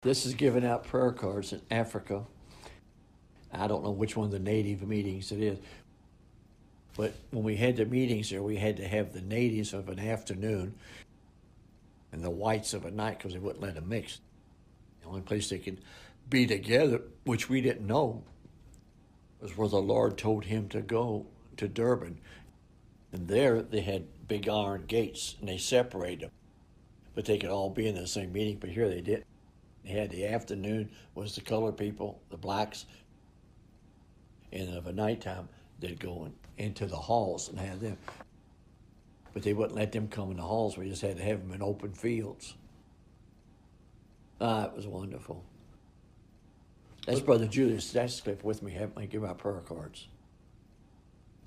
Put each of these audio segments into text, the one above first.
This is giving out prayer cards in Africa. I don't know which one of the native meetings it is. But when we had the meetings there, we had to have the natives of an afternoon and the whites of a night because they wouldn't let them mix. The only place they could be together, which we didn't know, was where the Lord told him to go to Durban. And there they had big iron gates and they separated them. But they could all be in the same meeting, but here they didn't. They had the afternoon was the colored people, the blacks, and of a nighttime they'd go into the halls and have them. But they wouldn't let them come in the halls. We just had to have them in open fields. It was wonderful. That's Brother Julius Sutcliffe with me, helped me give out prayer cards.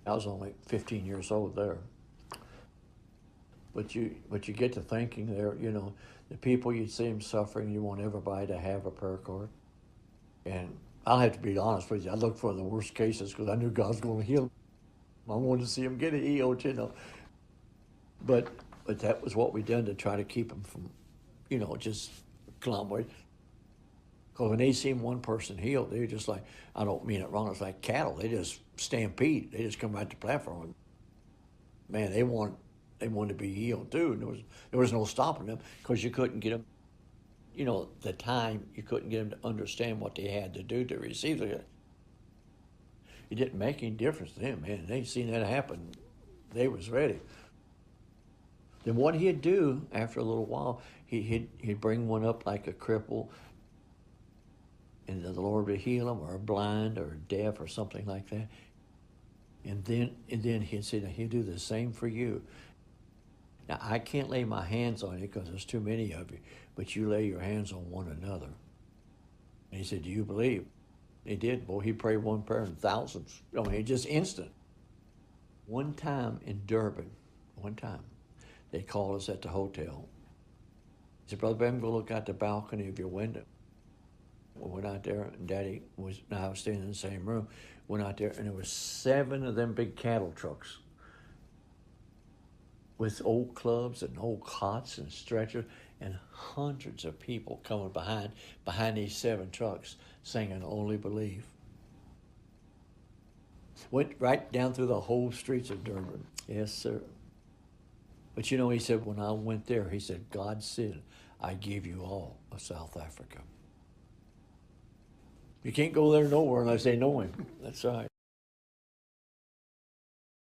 I was only 15 years old there. But you get to thinking there, the people you see them suffering, you want everybody to have a prayer card. And I'll have to be honest with you, I looked for the worst cases because I knew God was going to heal them. I wanted to see them get healed, But that was what we done to try to keep them from, just clombering. Because when they seen one person healed, they were just like, I don't mean it wrong, it's like cattle. They just stampede. They just come right to the platform. Man, they wanted to be healed too. And there was no stopping them because you couldn't get them, the time, you couldn't get them to understand what they had to do to receive it. It didn't make any difference to them, man. They seen that happen. They was ready. Then what he'd do after a little while, he'd bring one up like a cripple, and the Lord would heal him, or a blind, or deaf, or something like that. And then he'd say, now he'll do the same for you. Now, I can't lay my hands on you because there's too many of you, but you lay your hands on one another. And he said, do you believe? He did. Boy, he prayed one prayer in thousands. I mean, just instant. One time in Durban, they called us at the hotel. He said, Brother Branham, go look out the balcony of your window. We went out there, and Daddy was staying in the same room. Went out there, and there were 7 of them big cattle trucks with old clubs and old cots and stretchers, and hundreds of people coming behind these 7 trucks singing Only Believe. Went right down through the whole streets of Durban. Yes, sir. But he said, when I went there, he said, God said, I give you all of South Africa. You can't go there nowhere unless they know him. That's right.